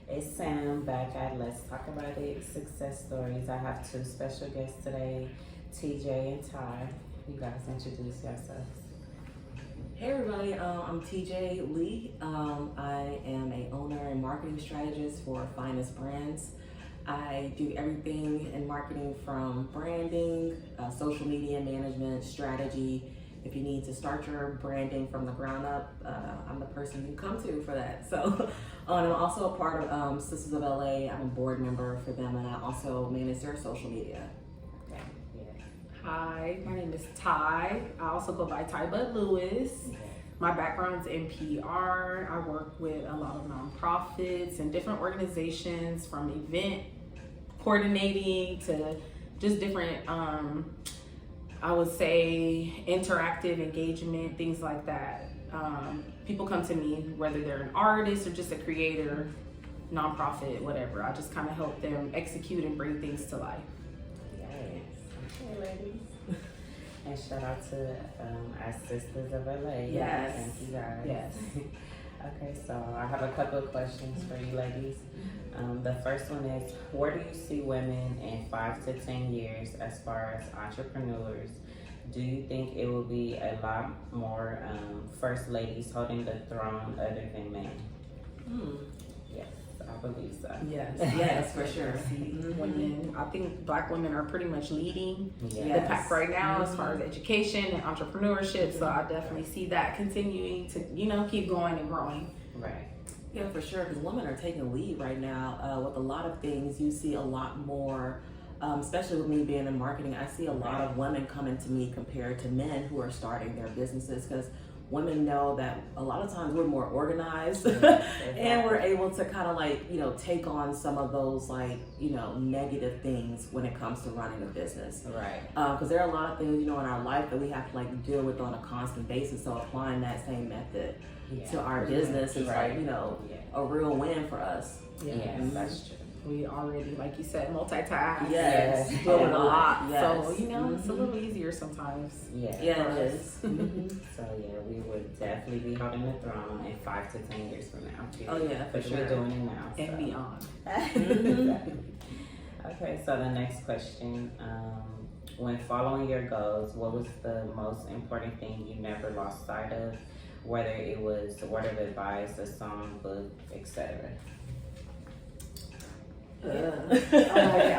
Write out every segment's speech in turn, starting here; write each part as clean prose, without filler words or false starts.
It's Sam back at Let's Talk About It Success Stories. I have two special guests today, TJ and Ty. You guys introduce yourselves. Hey everybody, I'm TJ Lee. I am a owner and marketing strategist for Finest Brands. I do everything in marketing from branding, social media management, strategy. If you need to start your branding from the ground up, I'm the person you come to for that. So I'm also a part of Sisters of LA. I'm a board member for them, and I also manage their social media. Okay. Yeah. Hi, my name is Ty. I also go by Ty Bud Lewis. My background's in PR. I work with a lot of nonprofits and different organizations, from event coordinating to just different, I would say, interactive engagement, things like that. People come to me, whether they're an artist or just a creator, nonprofit, whatever. I just kind of help them execute and bring things to life. Yes. Okay, ladies. And shout out to our Sisters of LA. Yes. Thank you guys. Yes. Okay, so I have a couple of questions for you ladies. The first one is, where do you see women in 5 to 10 years as far as entrepreneurs? Do you think it will be a lot more first ladies holding the throne other than men? Yes, I believe so. Yes, for sure. Women, I think Black women are pretty much leading the Yes. pack right now as far as education and entrepreneurship. So I definitely see that continuing to, keep going and growing. Right. Yeah, for sure, because women are taking lead right now with a lot of things. You see a lot more, especially with me being in marketing, I see a lot of women coming to me compared to men who are starting their businesses, because women know that a lot of times we're more organized and we're able to kind of take on some of those negative things when it comes to running a business. Right. Because there are a lot of things, in our life that we have to deal with on a constant basis. So applying that same method to our business is a real win for us. Yes, that's true. We already, like you said, multitask. Yes. Doing a lot. Yes. So, it's a little easier sometimes. Yeah, it is. So yeah, we would definitely be holding the throne in 5 to 10 years from now. Oh yeah, for But sure. we're doing it now. And beyond. Exactly. Okay, so the next question. When following your goals, what was the most important thing you never lost sight of? Whether it was a word of advice, a song, book, etc.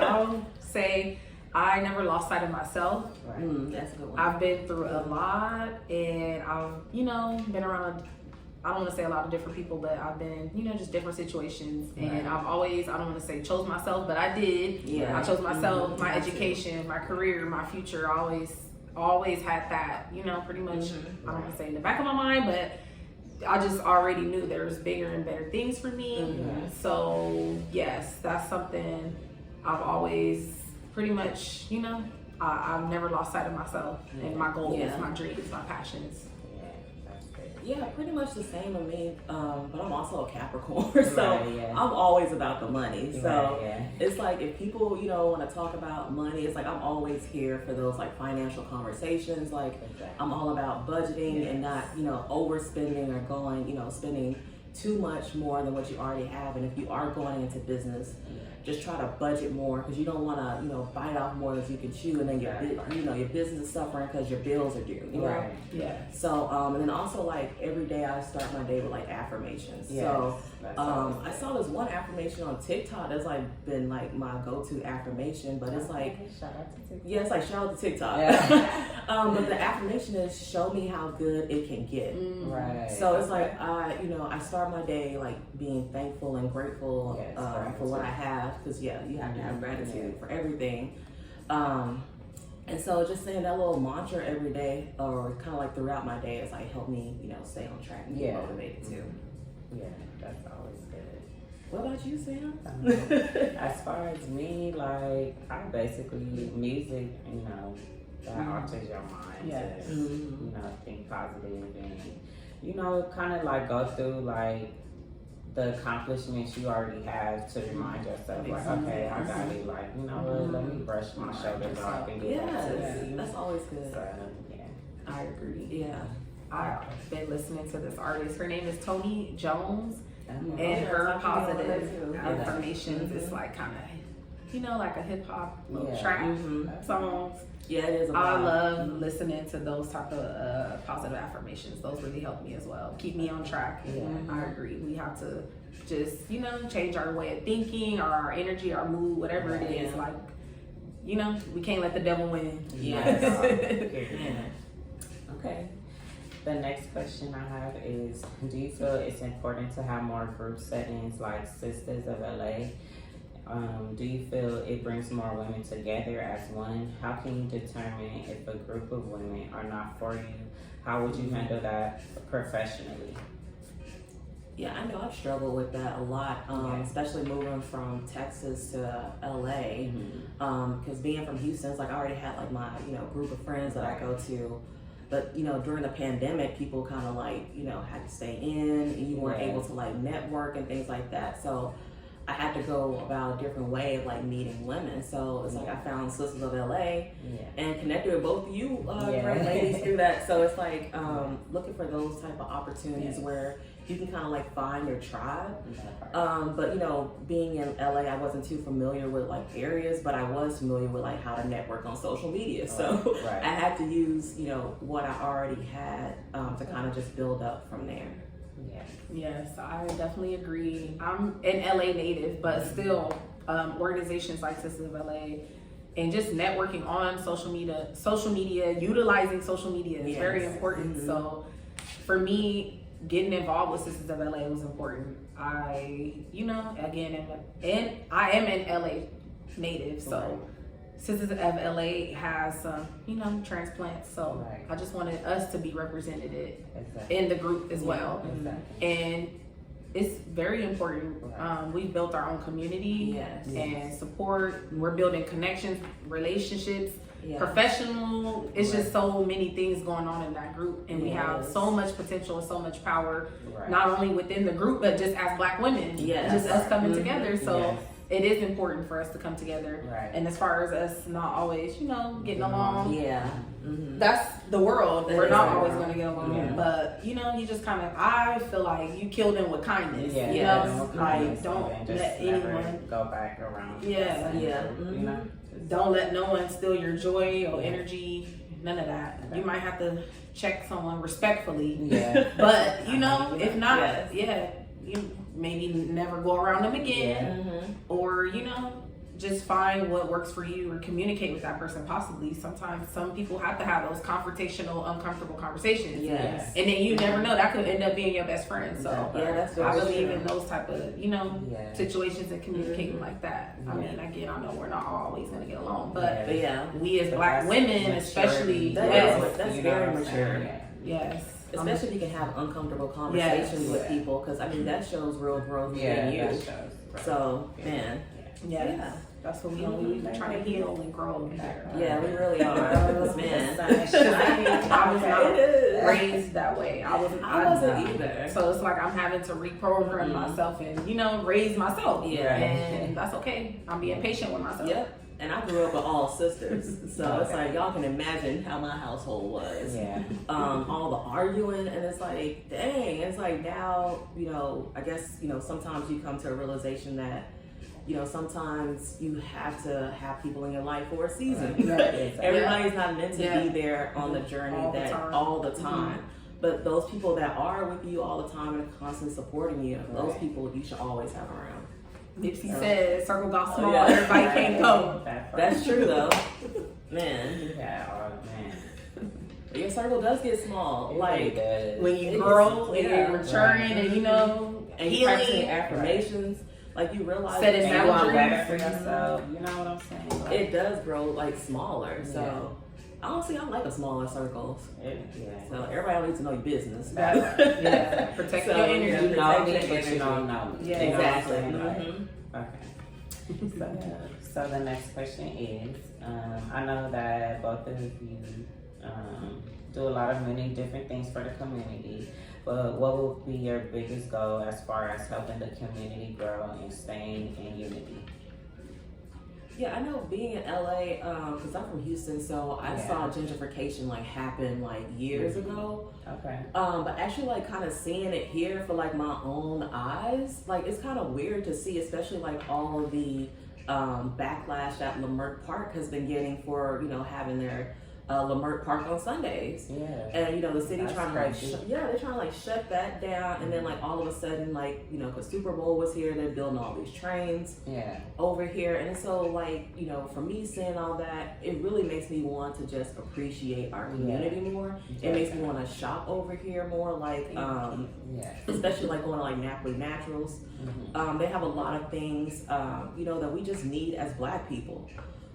I'll say I never lost sight of myself. Right. That's a good one. I've been through a lot, and I've, been around, I don't want to say a lot of different people, but I've been, just different situations. And I've always, I don't want to say chose myself, but I did. Yeah. I chose myself, my education, my career, my future. I always had that, pretty much, I don't want to say in the back of my mind, but I just already knew there was bigger and better things for me. So yes, that's something I've always pretty much, I've never lost sight of myself and my goals, my dreams, my passions. Yeah, that's good. Yeah, pretty much the same with me, but I'm also a Capricorn, so I'm always about the money. So it's like if people, want to talk about money, it's like I'm always here for those financial conversations. I'm all about budgeting and not, overspending or going, spending too much more than what you already have. And if you are going into business, just try to budget more, because you don't want to, bite off more than you can chew, and then your business is suffering because your bills are due. Right. Yeah. So and then also every day I start my day with affirmations. Yes, So that's I saw this one affirmation on TikTok that's been my go-to affirmation, but it's shout out to TikTok. yeah, it's shout out to TikTok. Yeah. But the affirmation is show me how good it can get. Right. So it's I start my day being thankful and grateful for what I have, because you have to have gratitude for everything. And so just saying that little mantra every day, or kind of throughout my day, is help me stay on track and get motivated too. Yeah, that's always good. What about you, Sam? As far as me, I basically music, that alters your mind to, think positive and, kind of go through the accomplishments you already have to remind yourself, okay, I got it. Let me brush my shoulders off and get back to it. That's always good. So, I agree. Yeah. I've been listening to this artist. Her name is Toni Jones, And her positive affirmations is like kind of, like a hip hop little trap songs. Yeah, it is. I love listening to those type of positive affirmations. Those really help me as well. Keep me on track. I agree. We have to just, change our way of thinking or our energy, our mood, whatever it is. Like, we can't let the devil win. Okay. The next question I have is, do you feel it's important to have more group settings like Sisters of LA? Do you feel it brings more women together as one? How can you determine if a group of women are not for you? How would you handle that professionally? Yeah, I know I've struggled with that a lot, especially moving from Texas to LA. Because being from Houston, it's like I already had like my group of friends that I go to. But during the pandemic, people kind of like had to stay in, and you weren't able to like network and things like that. So I had to go about a different way of like meeting women. So it's like I found Sisters of LA and connected with both of you great ladies through that. So it's like looking for those type of opportunities where you can kind of like find your tribe. But being in LA, I wasn't too familiar with like areas, but I was familiar with like how to network on social media. So I had to use what I already had to kind of just build up from there. Yes, I definitely agree. I'm an LA native, but still organizations like Sisters of LA and just networking on social media, utilizing social media is very important. So for me, getting involved with Sisters of LA was important. I am an LA native, so Sisters of LA has some, transplants. So I just wanted us to be represented in the group as well. And it's very important. We've built our own community and support. We're building connections, relationships, professional. It's just so many things going on in that group. And we have so much potential and so much power, not only within the group, but just as Black women. Just us coming together. So it is important for us to come together. And as far as us not always, getting along. That's the world. We're not always going to get along. But, you just kind of, I feel like you kill them with kindness. Like, don't let anyone go back around. Don't let no one steal your joy or energy. None of that. You might have to check someone respectfully. But, if not, you maybe never go around them again, or just find what works for you or communicate with that person. Possibly sometimes some people have to have those confrontational, uncomfortable conversations, and then you never know, that could end up being your best friend. So I believe in those type of situations and communicating like that. I mean, again, I know we're not always going to get along, but we as Black women especially, that's very mature. Especially if you can have uncomfortable conversations with people, because I mean that shows real growth within you. So that's what we trying to heal and grow. Yeah, we really are. Man, I was not raised that way. I wasn't either. So it's like I'm having to reprogram myself and raise myself. And that's okay. I'm being patient with myself. And I grew up with all sisters, so it's like y'all can imagine how my household was. All the arguing, and it's like, dang, it's like now, I guess, sometimes you come to a realization that, sometimes you have to have people in your life for a season. Everybody's not meant to be there on the journey all the time. But those people that are with you all the time and constantly supporting you, those people you should always have around. Nipsey said, circle got small, everybody can't go. That's true though. Man. Your circle does get small. When you grow and you're maturing and and you practicing affirmations, like you realize that it's not better for yourself. You know what I'm saying? It does grow smaller. So honestly, I like a smaller circle. So everybody needs to know your business. Protect your energy. But you don't know. Exactly. Okay. So the next question is, I know that both of you do a lot of many different things for the community, but what will be your biggest goal as far as helping the community grow and staying in unity? Yeah, I know being in LA, because I'm from Houston, so I saw gentrification like happen like years ago. Okay. But actually like kind of seeing it here for like my own eyes, like it's kind of weird to see, especially like all of the backlash that Leimert Park has been getting for, you know, having their Leimert Park on Sundays. Yeah. And you know the city That's trying to like they're trying to like shut that down, and then like all of a sudden, like, you know, because Super Bowl was here, they're building all these trains over here, and so like, you know, for me seeing all that, it really makes me want to just appreciate our community more. It makes me want to shop over here more, like especially like going to like Napoli Naturals. They have a lot of things you know, that we just need as Black people.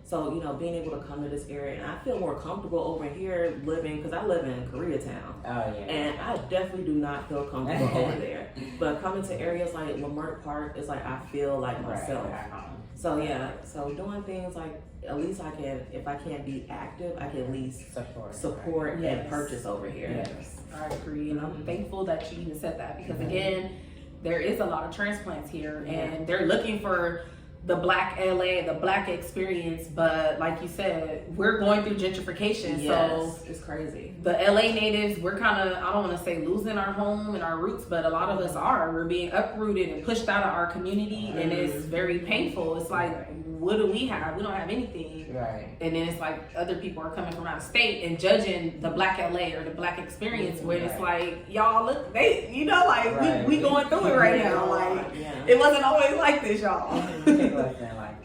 So, you know, being able to come to this area, and I feel more comfortable over here living, because I live in Koreatown. Oh, yeah. And I definitely do not feel comfortable over there. But coming to areas like Leimert Park, it's like I feel like myself. So, yeah, so doing things like, at least I can, if I can't be active, I can at least support and purchase over here. Yes, I agree. And I'm thankful that you even said that, because again, there is a lot of transplants here, and they're looking for the Black LA, the Black experience, but like you said, we're going through gentrification, so it's crazy. The LA natives, we're kind of, I don't want to say losing our home and our roots, but a lot of us are. We're being uprooted and pushed out of our community, and it's very painful. It's like, what do we have? We don't have anything. Right. And then it's like other people are coming from out of state and judging the Black LA or the Black experience, where it's like, y'all look, they, you know, like we going through it right now. Like it wasn't always like this, y'all.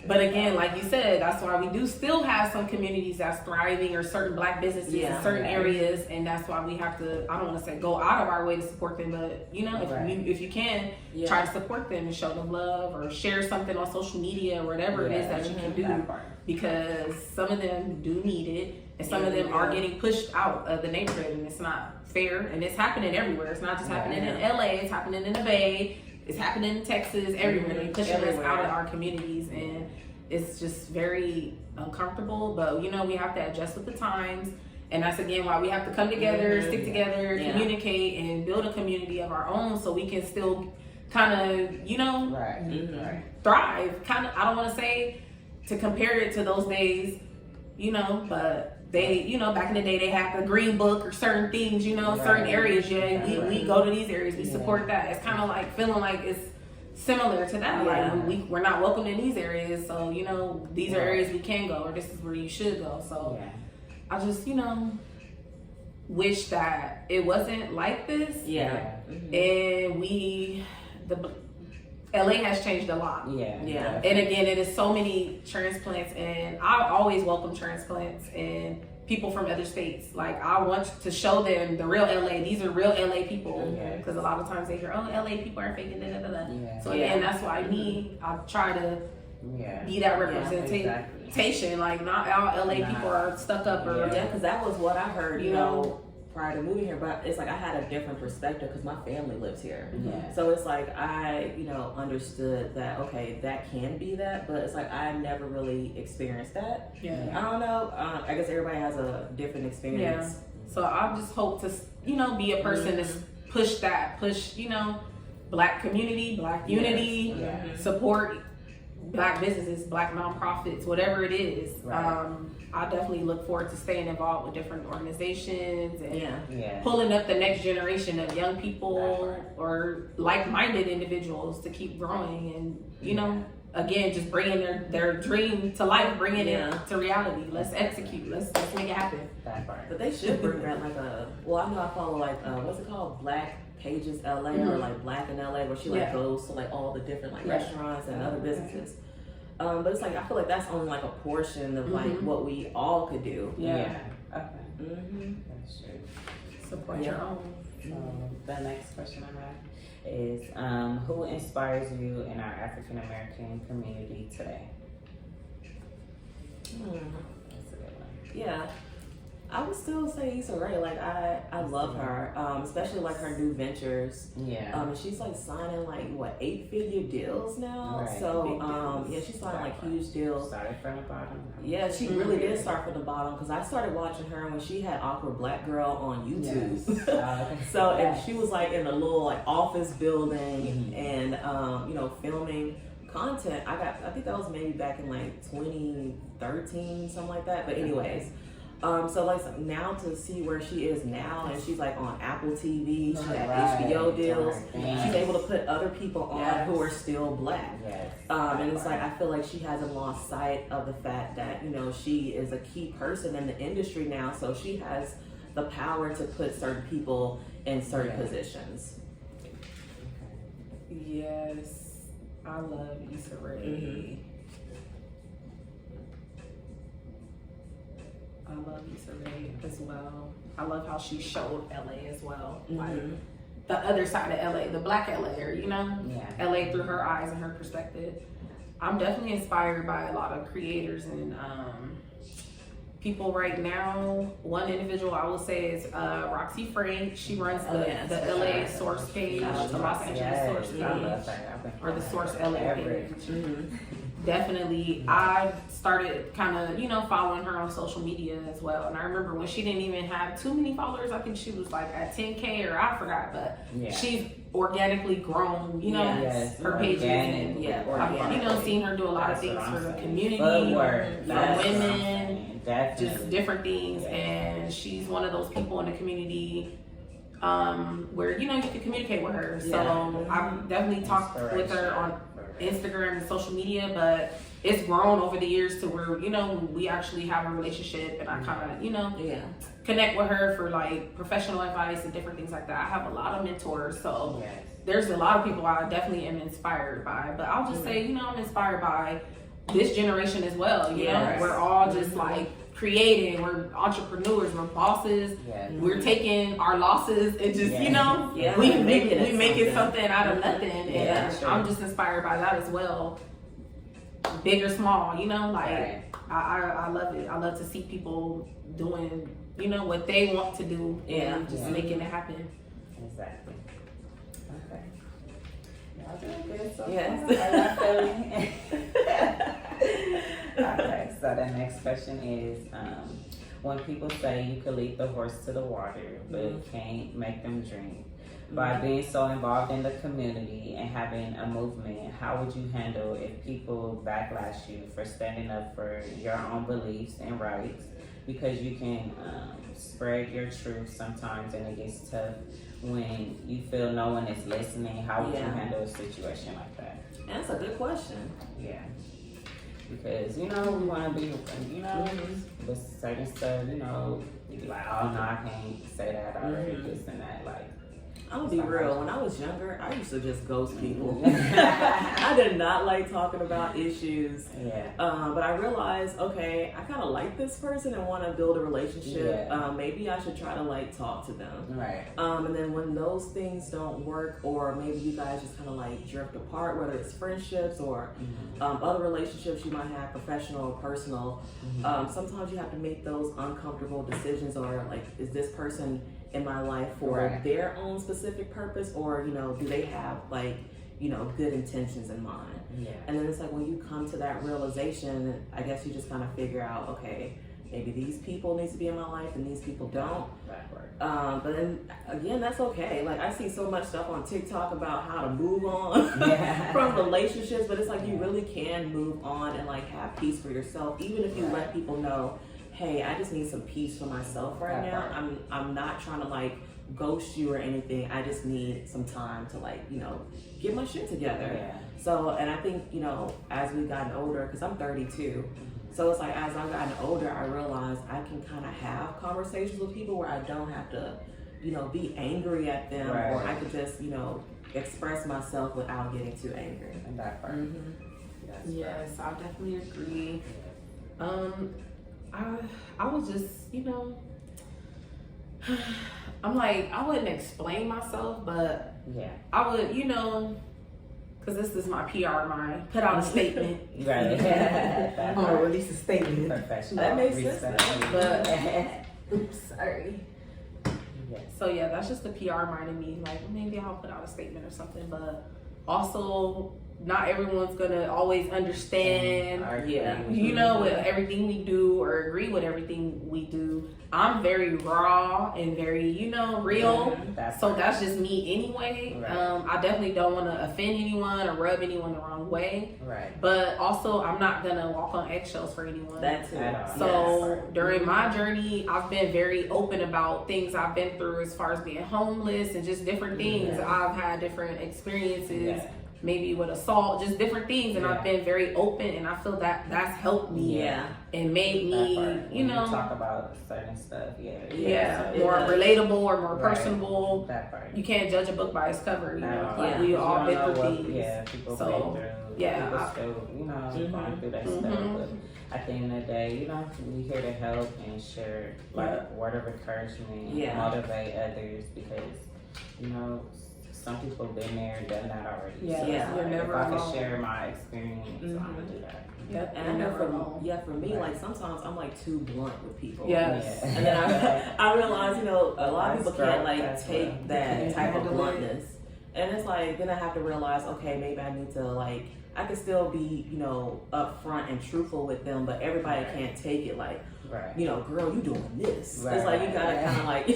But again, like you said, that's why we do still have some communities that's thriving, or certain Black businesses in certain areas, and that's why we have to, I don't want to say go out of our way to support them, but you know, if you can, try to support them and show them love, or share something on social media or whatever it is that you can do, because some of them do need it, and some of them are getting pushed out of the neighborhood, and it's not fair, and it's happening everywhere. It's not just happening in LA, it's happening in the Bay, it's happening in Texas, everywhere. They're pushing us out of our communities, and it's just very uncomfortable, but you know, we have to adjust with the times, and that's again why we have to come together, stick together, communicate, and build a community of our own, so we can still kind of, you know, thrive. Kind of, I don't want to say to compare it to those days, you know, but they, you know, back in the day, they had the green book or certain things, you know, certain areas. We go to these areas, we support that. It's kind of like feeling like it's similar to that. Like we're not welcome in these areas, so you know, these are areas we can go, or this is where you should go. So I just, you know, wish that it wasn't like this. And LA has changed a lot. And again, it is so many transplants, and I always welcome transplants and people from other states. Like, I want to show them the real LA. These are real LA people, because a lot of times they hear, oh, LA people are faking So again, that's why I try to be that representation. Like, not all LA people are stuck up, or because that was what I heard, you know, prior to moving here. But it's like I had a different perspective because my family lives here. So it's like I, you know, understood that, okay, that can be that, but it's like I never really experienced that. I don't know. I guess everybody has a different experience. So I just hope to, you know, be a person to push, you know, Black community, Black unity, support Black businesses, Black nonprofits, whatever it is. I definitely look forward to staying involved with different organizations and pulling up the next generation of young people or like-minded individuals to keep growing, and you know, again, just bringing their dream to life, bringing it to reality. Let's execute. Let's make it happen. But they should bring back like well, I know I follow like what's it called, Black Pages LA, or like Black in LA, where she like goes to like all the different like restaurants and other businesses. But it's like, I feel like that's only like a portion of like what we all could do. Okay. That's true. Support your own. The next question I have is, who inspires you in our African American community today? That's a good one. I would still say Issa Rae. Like I love her, especially like her new ventures. And she's like signing like 8-figure deals now. So she's signing like huge deals. Started from the bottom. Yeah, she really did start from the bottom, because I started watching her when she had Awkward Black Girl on YouTube. And she was like in a little like office building and you know, filming. content. I think that was maybe back in like 2013, something like that. But anyways, so like now to see where she is now, and she's like on Apple TV, she got HBO deals. She's able to put other people on who are still Black. And it's like I feel like she hasn't lost sight of the fact that, you know, she is a key person in the industry now, so she has the power to put certain people in certain positions. Yes, I love Issa Rae. I love Issa Rae as well. I love how she showed LA as well. Like the other side of LA, the Black LA, you know? LA through her eyes and her perspective. I'm definitely inspired by a lot of creators and people right now. One individual I will say is Roxy Frank. She runs the LA Source page, the Los Angeles Source page, or the Source LA page. Definitely, I started kind of, you know, following her on social media as well. And I remember when she didn't even have too many followers. I think she was like at 10K, or I forgot, but she's organically grown, you know, her pages. And I've, you know, seen her do a lot of things for the community, for women, just different things. And she's one of those people in the community where, you know, you can communicate with her. So I've definitely talked with her on Instagram and social media, but it's grown over the years to where, you know, we actually have a relationship, and I kind of, you know, connect with her for like professional advice and different things like that. I have a lot of mentors, so there's a lot of people I definitely am inspired by, but I'll just say, you know, I'm inspired by this generation as well. You know, we're all just like creating, we're entrepreneurs, we're bosses, we're taking our losses and just, you know, we making something out of nothing, and I'm just inspired by that as well. Big or small, you know, like I love it. I love to see people doing, you know, what they want to do and just making it happen. Exactly. Okay. Y'all doing good so far. Okay, so the next question is, when people say you could lead the horse to the water, but can't make them drink, by being so involved in the community and having a movement, how would you handle if people backlash you for standing up for your own beliefs and rights? Because you can spread your truth sometimes, and it gets tough when you feel no one is listening. How would you handle a situation like that? That's a good question. Yeah. Because, you know, we want to be, you know, with certain stuff, you know, you be like, oh, no, I can't say that already, this and that, like. I'm gonna be real. When I was younger, I used to just ghost people. I did not like talking about issues. But I realized, okay, I kind of like this person and want to build a relationship. Maybe I should try to like talk to them. And then when those things don't work, or maybe you guys just kind of like drift apart, whether it's friendships or other relationships you might have, professional or personal, sometimes you have to make those uncomfortable decisions, or like, is this person in my life for their own specific purpose, or, you know, do they have like, you know, good intentions in mind? And then it's like when you come to that realization, I guess you just kind of figure out, okay, maybe these people need to be in my life and these people don't. But then again, that's okay. Like I see so much stuff on TikTok about how to move on from relationships, but it's like you really can move on and like have peace for yourself, even if you let people know, hey, I just need some peace for myself right now. I'm not trying to like ghost you or anything. I just need some time to like, you know, get my shit together. So, and I think, you know, as we've gotten older, because I'm 32, so it's like as I've gotten older, I realized I can kind of have conversations with people where I don't have to, you know, be angry at them, or I could just, you know, express myself without getting too angry. And that part. Yes, I definitely agree. I was just, you know, I'm like, I wouldn't explain myself, but I would, you know, because this is my PR mind, put out a statement. I'm going to release a statement. That makes sense. But, oops, sorry. So yeah, that's just the PR mind in me. Like, maybe I'll put out a statement or something, but also not everyone's gonna always understand, you know, with everything we do or agree with everything we do. I'm very raw and very, you know, real. That's just me anyway. Right. I definitely don't want to offend anyone or rub anyone the wrong way. Right. But also, I'm not gonna walk on eggshells for anyone. That's it. So during my journey, I've been very open about things I've been through as far as being homeless and just different things. I've had different experiences. Maybe with assault, just different things, and I've been very open, and I feel that that's helped me and made me, you know, talk about certain stuff, more relatable or more personable. That part. You can't judge a book by its cover, you know. Like we all been through things. People been through. People still, you know, going through that stuff. But at the end of the day, you know, we're here to help and share, like, word of encouragement, motivate others, because, you know, some people been there and done that already. You're never if I can share my experience, I'm gonna do that. And I know for me, like sometimes I'm like too blunt with people. And then I realize, you know, a lot of people can't like take that type of bluntness. And it's like, then I have to realize, okay, maybe I need to like, I can still be, you know, upfront and truthful with them, but everybody can't take it like, you know, girl, you doing this. It's like you gotta kind of like,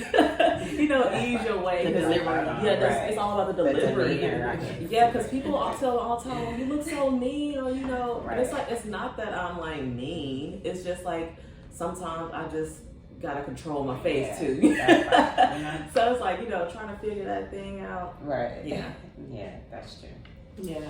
you know, ease your way. It's all about the delivery. Because people all the time, well, you look so mean, or you know, and it's like, it's not that I'm like mean. It's just like sometimes I just gotta control my face too. So it's like, you know, trying to figure that thing out. Yeah, that's true.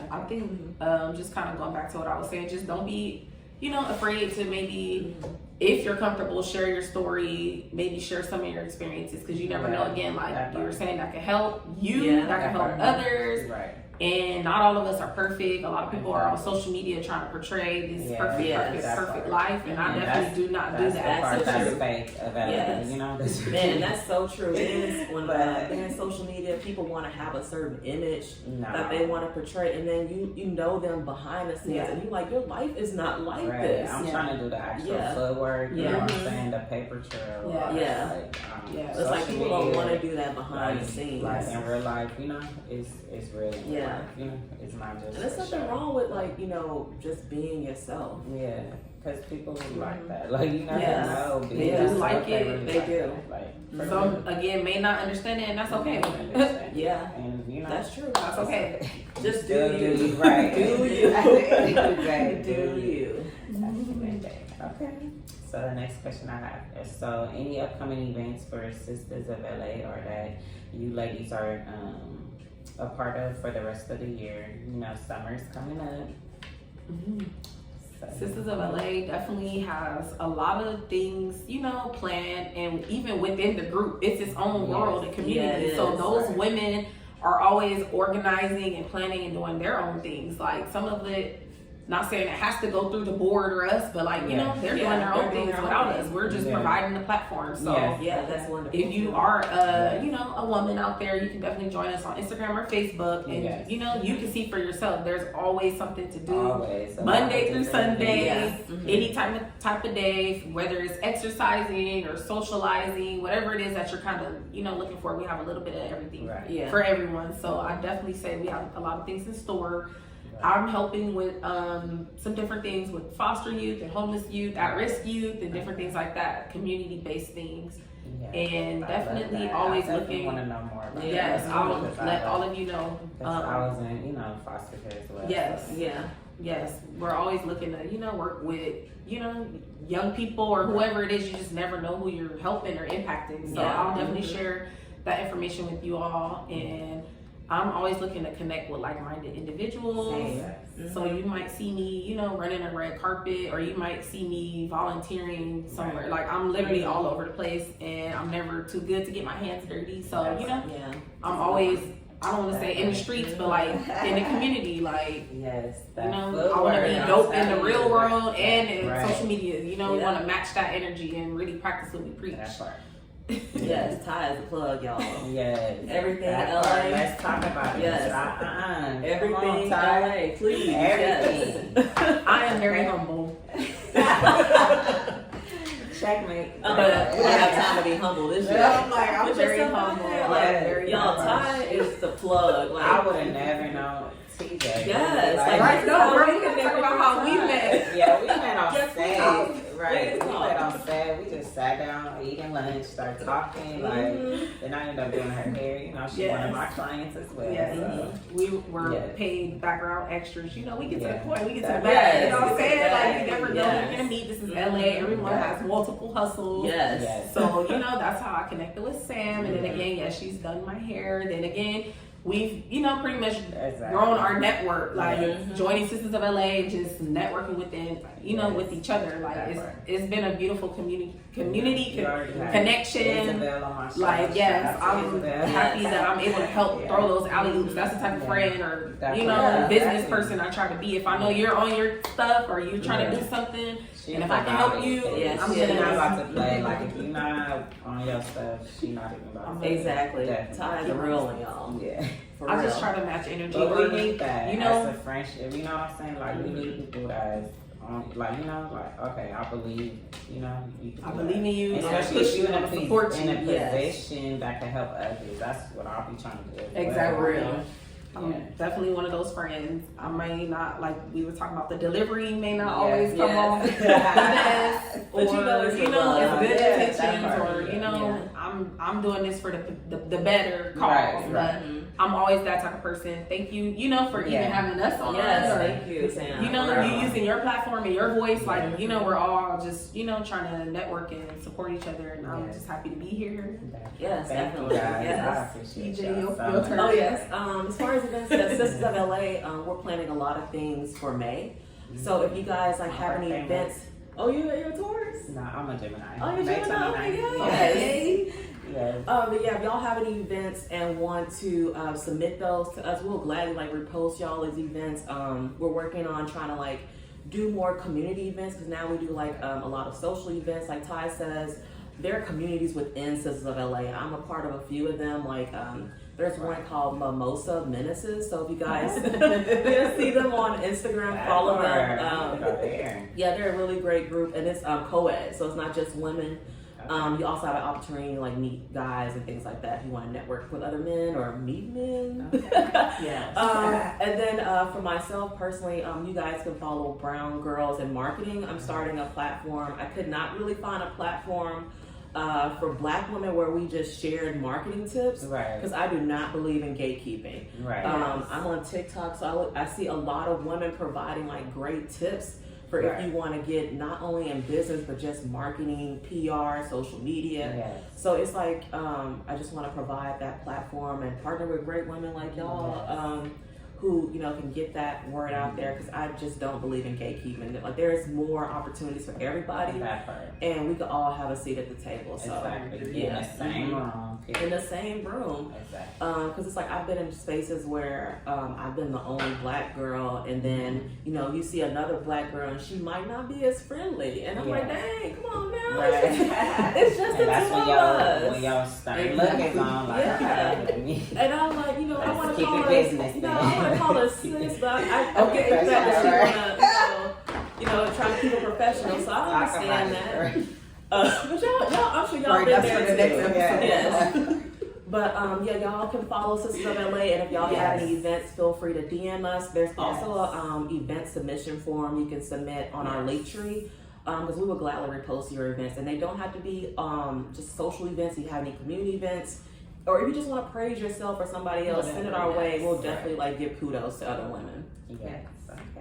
I think just kind of going back to what I was saying, just don't be, you know, afraid to maybe, if you're comfortable, share your story, maybe share some of your experiences, because you never know, again, like you were saying, that can help you, that can help others. And not all of us are perfect. A lot of people are on social media trying to portray this perfect life, and I definitely do not do that. That's fake you know. Man, that's so true. It is when in social media, people want to have a certain image that they want to portray, and then you know them behind the scenes, and you're like, your life is not like this. I'm trying to do the actual footwork. You know what I'm saying? The paper trail. It's like people don't want to do that behind the scenes. Like in real life, you know, it's real. You know, it's not just. And there's nothing wrong with like, you know, just being yourself. Because people like that. Like, you never know. They do like it. They do. Like, some again may not understand it, and that's okay. And you know, that's true. That's okay. Just do you. Do you. Right. Do you. Do you. Okay. So the next question I have is, so any upcoming events for Sisters of LA or that you ladies are a part of for the rest of the year? You know, summer's coming up. So. Sisters of LA definitely has a lot of things, you know, planned, and even within the group, it's its own world and community. So those women are always organizing and planning and doing their own things. Like some of it, not saying it has to go through the board or us, but like, you know, they're doing their own things without us. We're just providing the platform. So that's wonderful. If you are you know, a woman out there, you can definitely join us on Instagram or Facebook, and you know, you can see for yourself. There's always something to do. Monday through Sunday, any type of day, whether it's exercising or socializing, whatever it is that you're kind of, you know, looking for. We have a little bit of everything for everyone. So I definitely say we have a lot of things in store. I'm helping with some different things with foster youth and homeless youth, at-risk youth, and different things like that, community-based things. And definitely always looking. I want to know more about I'll let all of you know. I was in, you know, foster care as well. Yes. We're always looking to, you know, work with, you know, young people or whoever it is. You just never know who you're helping or impacting. So I'll definitely share that information with you all. And I'm always looking to connect with like-minded individuals. So you might see me, you know, running a red carpet, or you might see me volunteering somewhere. Like I'm literally all over the place, and I'm never too good to get my hands dirty. So, you know, I'm always, I don't want to say in the streets, but like in the community, like, you know, I want to be dope in the real world and in social media. You know, we want to match that energy and really practice what we preach. Yes, Ty is a plug, y'all. Everything LA. Let's talk about it. Everything LA, please. Everything. I am very humble. Checkmate. But we don't have time to be humble this year. I'm very humble. Y'all, Ty is the plug. I would have never known. gave. Yes. Right. No, we're going to talk about how we met. Yeah, we met on set. Right. We We met on set. We just sat down, eating lunch, started talking. Like, then I ended up doing her hair. You know, she's one of my clients as well. Yes. So. We were paid background extras. You know, we get to the point, we get to the back. You know what I'm saying? Like, you never know who you're going to meet. This is LA. Everyone has multiple hustles. Yes. So, you know, that's how I connected with Sam. And then again, she's done my hair. Then again, we've, you know, pretty much grown our network, like joining Sisters of LA, just networking within, you know, with each other. Like it's been a beautiful community connection. Like I'm happy that I'm able to help throw those alley oops. That's the type of friend or you know business person I try to be. If I know you're on your stuff or you're trying to do something, and if I can help you, I'm not about to play. Like if you're not on your stuff, she's not even about to play. Exactly. Ties are real one, y'all. Yeah. I just try to match energy. But we need that. You know, as a friendship. You know what I'm saying? Like we need people that on, like you know, like okay, I believe. You know, I believe in you. Especially if you're in a you. position that can help others. That's what I'll be trying to do. Exactly. I'm definitely one of those friends. I may not, like we were talking about, the delivery may not always come off the best, or you know, it's good intentions, or you know, I'm doing this for the better cause. But I'm always that type of person. Thank you, you know, for even having us on. Yes, thank you, Sam. You know, you using your platform and your voice, like you know, we're all just you know trying to network and support each other, and I'm just happy to be here. Yes, definitely. Yes, I appreciate your turn. Oh yes. As far as events at Sisters of LA, we're planning a lot of things for May. So if you guys like have any events, you're a Taurus? No, I'm a Gemini. Oh, you're May Gemini. 29th. Okay. Yes. But yeah, if y'all have any events and want to submit those to us, we'll gladly like repost y'all as events. We're working on trying to like do more community events because now we do like a lot of social events. Like Ty says, there are communities within Sisters of LA. I'm a part of a few of them. Like there's one called Mimosa Menaces. So if you guys see them on Instagram, follow them. Yeah, they're a really great group, and it's co-ed, so it's not just women. You also have an opportunity to like meet guys and things like that if you want to network with other men or meet men. And then for myself personally, you guys can follow Brown Girls in Marketing. I'm starting a platform. I could not really find a platform for Black women where we just shared marketing tips because I do not believe in gatekeeping. I'm on TikTok, so I see a lot of women providing like great tips for if you want to get not only in business but just marketing, PR, social media. So it's like I just want to provide that platform and partner with great women like y'all who you know can get that word out there because I just don't believe in gatekeeping. Like there's more opportunities for everybody, and we could all have a seat at the table. So in the same room. In the same room, because it's like I've been in spaces where I've been the only Black girl, and then you know you see another Black girl and she might not be as friendly, and I'm like, dang, come on now, it's just the two of us. When y'all start looking on, like, and I'm like, you know, I want to call her, business. you know, I want to call her sis, but I get that she wanna, you know, try to keep it professional, so I understand that. But y'all, I'm sure y'all been there too. But yeah, y'all can follow Sisters of LA, and if y'all have any events, feel free to DM us. There's also a event submission form you can submit on our Linktree, because we will gladly repost your events, and they don't have to be just social events. If you have any community events, or if you just want to praise yourself or somebody else, send it our way. We'll definitely like give kudos to other women.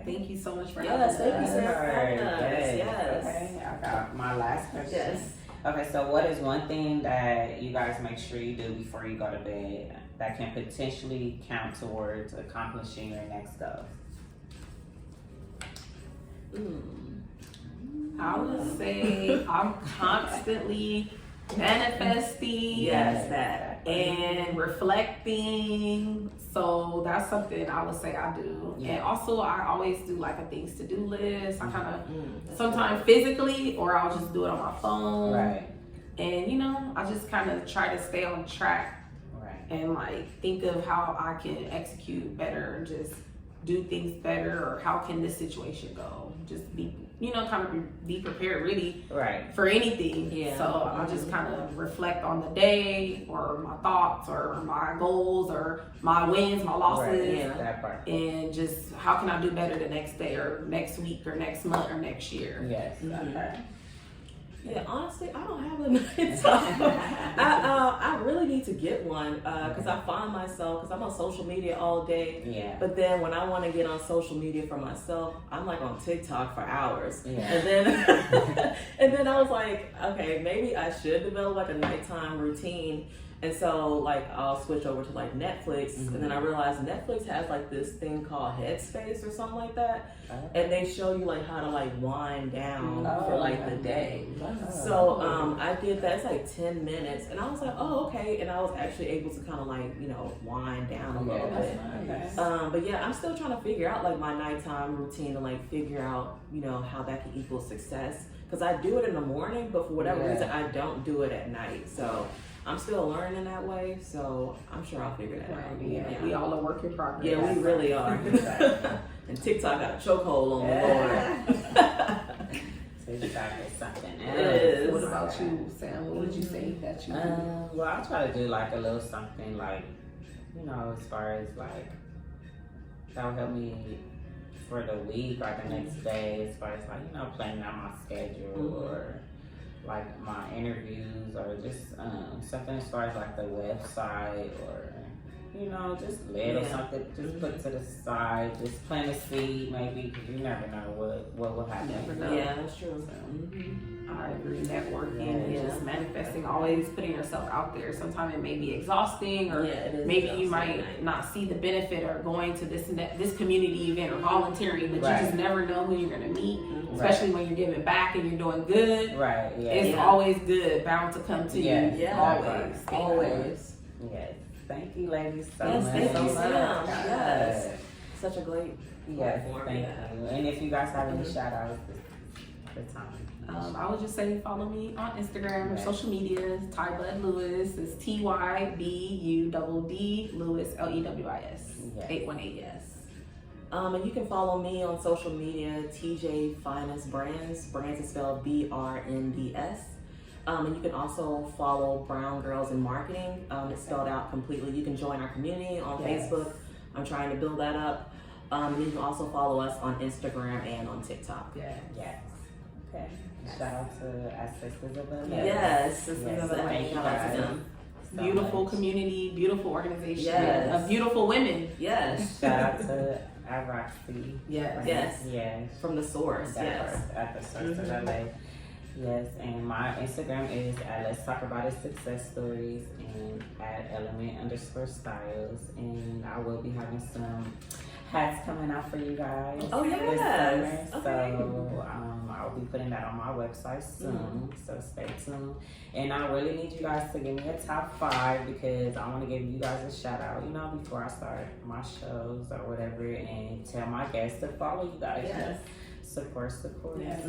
Thank you so much for having us. Thank you, Sarah. Yes. Okay, I got my last question. Okay, so what is one thing that you guys make sure you do before you go to bed that can potentially count towards accomplishing your next goal? I would say I'm constantly manifesting and reflecting, so that's something I would say I do. And also I always do like a things to do list. I kind of sometimes physically, or I'll just do it on my phone, and you know I just kind of try to stay on track and like think of how I can execute better and just do things better, or how can this situation go? Just be, kind of be prepared really for anything. Yeah. So I'll just kind of reflect on the day, or my thoughts, or my goals, or my wins, my losses, that part. And just how can I do better the next day, or next week, or next month, or next year. Yes. Okay. Yeah, honestly, I don't have a night time. I really need to get one because I find myself, because I'm on social media all day. Yeah. But then when I want to get on social media for myself, I'm like on TikTok for hours. Yeah. And then and then I was like, okay, maybe I should develop like a nighttime routine. And so like I'll switch over to like Netflix, and then I realized Netflix has like this thing called Headspace or something like that, and they show you like how to like wind down for like the day. So I did that. It's like 10 minutes, and I was like, oh, okay. And I was actually able to kind of like wind down a little bit. But yeah, I'm still trying to figure out like my nighttime routine and like figure out how that can equal success, because I do it in the morning, but for whatever reason I don't do it at night. So I'm still learning that way, so I'm sure I'll figure that out. Yeah, we all are work in progress. Yeah, we really are. And TikTok got a chokehold on the Lord. TikTok is something else. It is. What about you, Sam? What would you say that you do? Well, I try to do like a little something like, as far as like, that'll help me for the week or the next day, as far as like, planning out my schedule or like my interviews, or just something as far as like the website, or just little something just put to the side, just plant a seed maybe, because you never know what will happen. Yeah, that's true. I agree. Networking and just manifesting, always putting yourself out there. Sometimes it may be exhausting, or maybe you might not see the benefit or going to this community event or volunteering, but you just never know who you're going to meet, especially when you're giving back and you're doing good. Right. Yeah. It's always good, bound to come to you. Yeah. Always. Yes. Thank you, ladies, so much. Thank you so much. Yes. Such a great platform. Thank you. And if you guys have any shout outs this time. I would just say follow me on Instagram or social media. Ty Bud Lewis is TYBUDD Lewis LEWIS 818. Yes. And you can follow me on social media, TJ Finest Brands. Brands is spelled BRNDS. And you can also follow Brown Girls in Marketing. It's spelled out completely. You can join our community on Facebook. I'm trying to build that up. And you can also follow us on Instagram and on TikTok. Yes. Okay. Shout out to our Sisters of LA. Yes, Sisters of LA. Thank you guys. Beautiful community, beautiful organization Yes. of beautiful women. Yes. Shout out to Roxy. Yes. From the source. At the source of LA. Yes, and my Instagram is at Let's Talk About It Success Stories, and at element_styles, and I will be having some hats coming out for you guys. Oh yes. So I'll be putting that on my website soon. So stay tuned. And I really need you guys to give me a top 5, because I want to give you guys a shout out, before I start my shows or whatever, and tell my guests to follow you guys. Yes. Support. Yes.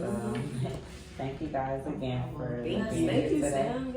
Thank you guys again for Thank you, today. Sam.